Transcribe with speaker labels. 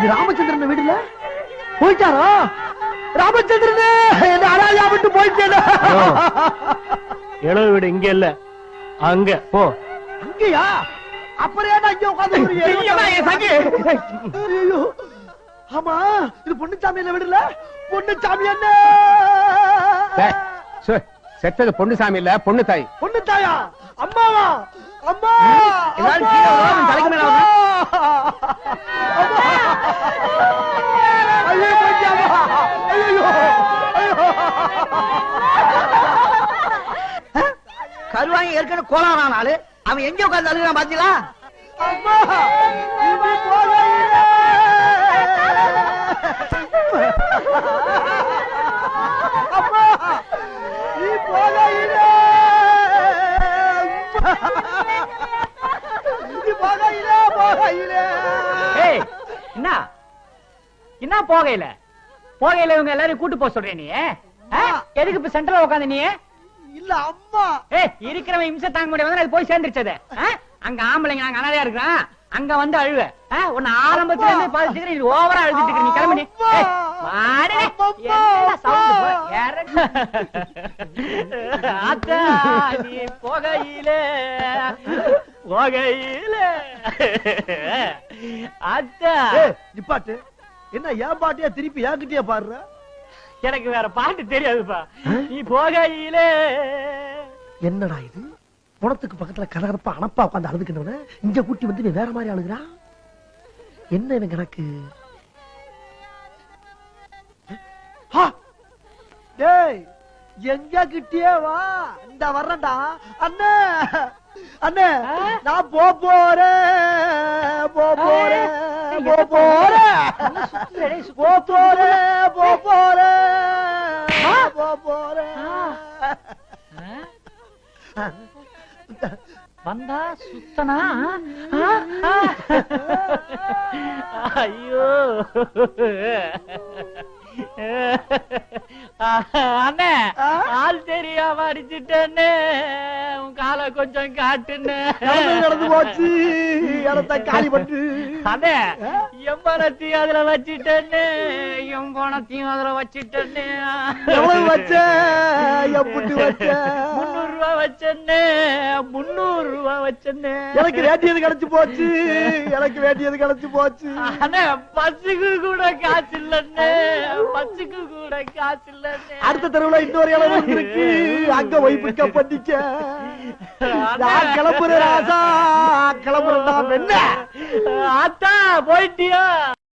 Speaker 1: இது ராமச்சந்திரன் வீடுல போயிட்டாரோ? ராமச்சந்திரனே என்ன அராஜா விட்டு போயிட்டேன்.
Speaker 2: இளவு வீடு இங்க இல்ல, அங்க போ.
Speaker 1: அங்கயா? அப்புறம் ஏன் அங்க உட்கார்ந்து? ஆமா, இது பொண்ணுச்சாமி என்ன விடல? பொண்ணுச்சாமி என்ன?
Speaker 3: செத்தது பொண்ணுசாமி இல்ல, பொண்ணு தாய்.
Speaker 1: பொண்ணு தாயா? அம்மாவா? அம்மா
Speaker 2: தலைக்கு மேல
Speaker 1: கருவாங்க ஏற்கனவே கோளாறான ஆளு, அவன் எங்க உட்கார்ந்து அழுகிறான் பாத்தீங்களா?
Speaker 4: என்ன போகையில போகையில இவங்க எல்லாரும் கூட்டு போக சொல்றேன். நீ எதுக்கு இப்ப சென்டர்ல உட்காந்து? நீ
Speaker 1: இல்ல அம்மா
Speaker 4: இருக்கிறவன் இம்சை தாங்க முடியாது, அது போய் சேர்ந்துருச்சது. அங்க ஆம்பளைங்க நாங்க அனாதையா இருக்கிறான், அங்க வந்து அழுவ உன்னை ஆரம்பத்துல இருந்து பாதிச்சுக்கிற, நீ ஓவரா அழுதுட்டு இருக்க. நீ கிளம்பி நீ போகையில போகையில அத்தா
Speaker 1: நிப்பாட்டு. என்ன ஏன் பாட்டியா திருப்பி ஏன்கிட்டயே பாடுற?
Speaker 4: எனக்கு வேற பாட்டு தெரியாதுப்பா. நீ போகையில
Speaker 1: என்னடா இது? குணத்துக்கு பக்கத்துல கலகலப்பா அனப்பா உட்காந்து அழுதுக்கின்றவன இங்க கூட்டி வந்து நீ வேற மாதிரி அழுகுறான். என்ன எனக்கு எனக்கு டேய் எங்க கிட்டியே வா, இந்த வர்றடா அண்ணே. அண்ணே நான் போறேன் போறேன் போறேன்
Speaker 4: வந்தா சுத்தனா? ஐயோ அண்ணே, ஆள் தெரியாம அடிச்சுட்டேன்னு உன் காலை கொஞ்சம் காட்டுன்னு
Speaker 1: நடந்து போச்சு. இடத்த காலி பண்ணு.
Speaker 4: அண்ணே என் பணத்தையும் அதுல வச்சுட்டேன்னு, என் பணத்தையும் அதுல வச்சுட்டேன்னு.
Speaker 1: எவ்வளவு வச்ச? எப்படி வச்ச?
Speaker 4: 300 ரூபாய் வச்சேன்னு. 300 ரூபாய் வச்சேன்னு.
Speaker 1: எனக்கு வேண்டியது கிடைச்சு போச்சு. எனக்கு வேண்டியது கிடைச்சு போச்சு.
Speaker 4: அண்ணே பஸ்ஸுக்கு கூட காசு இல்லன்னு, பஸ்ஸுக்கு கூட காசு இல்லன்னு.
Speaker 1: அடுத்த தெருவுல இன்னொரு இடம் இருக்கு, அங்க போய் பிக்கப் பண்ணிக்க. நான் கிளம்புறேன் ராசா, கிளம்புறேன். என்ன
Speaker 4: அத்தா போயிட்டியா?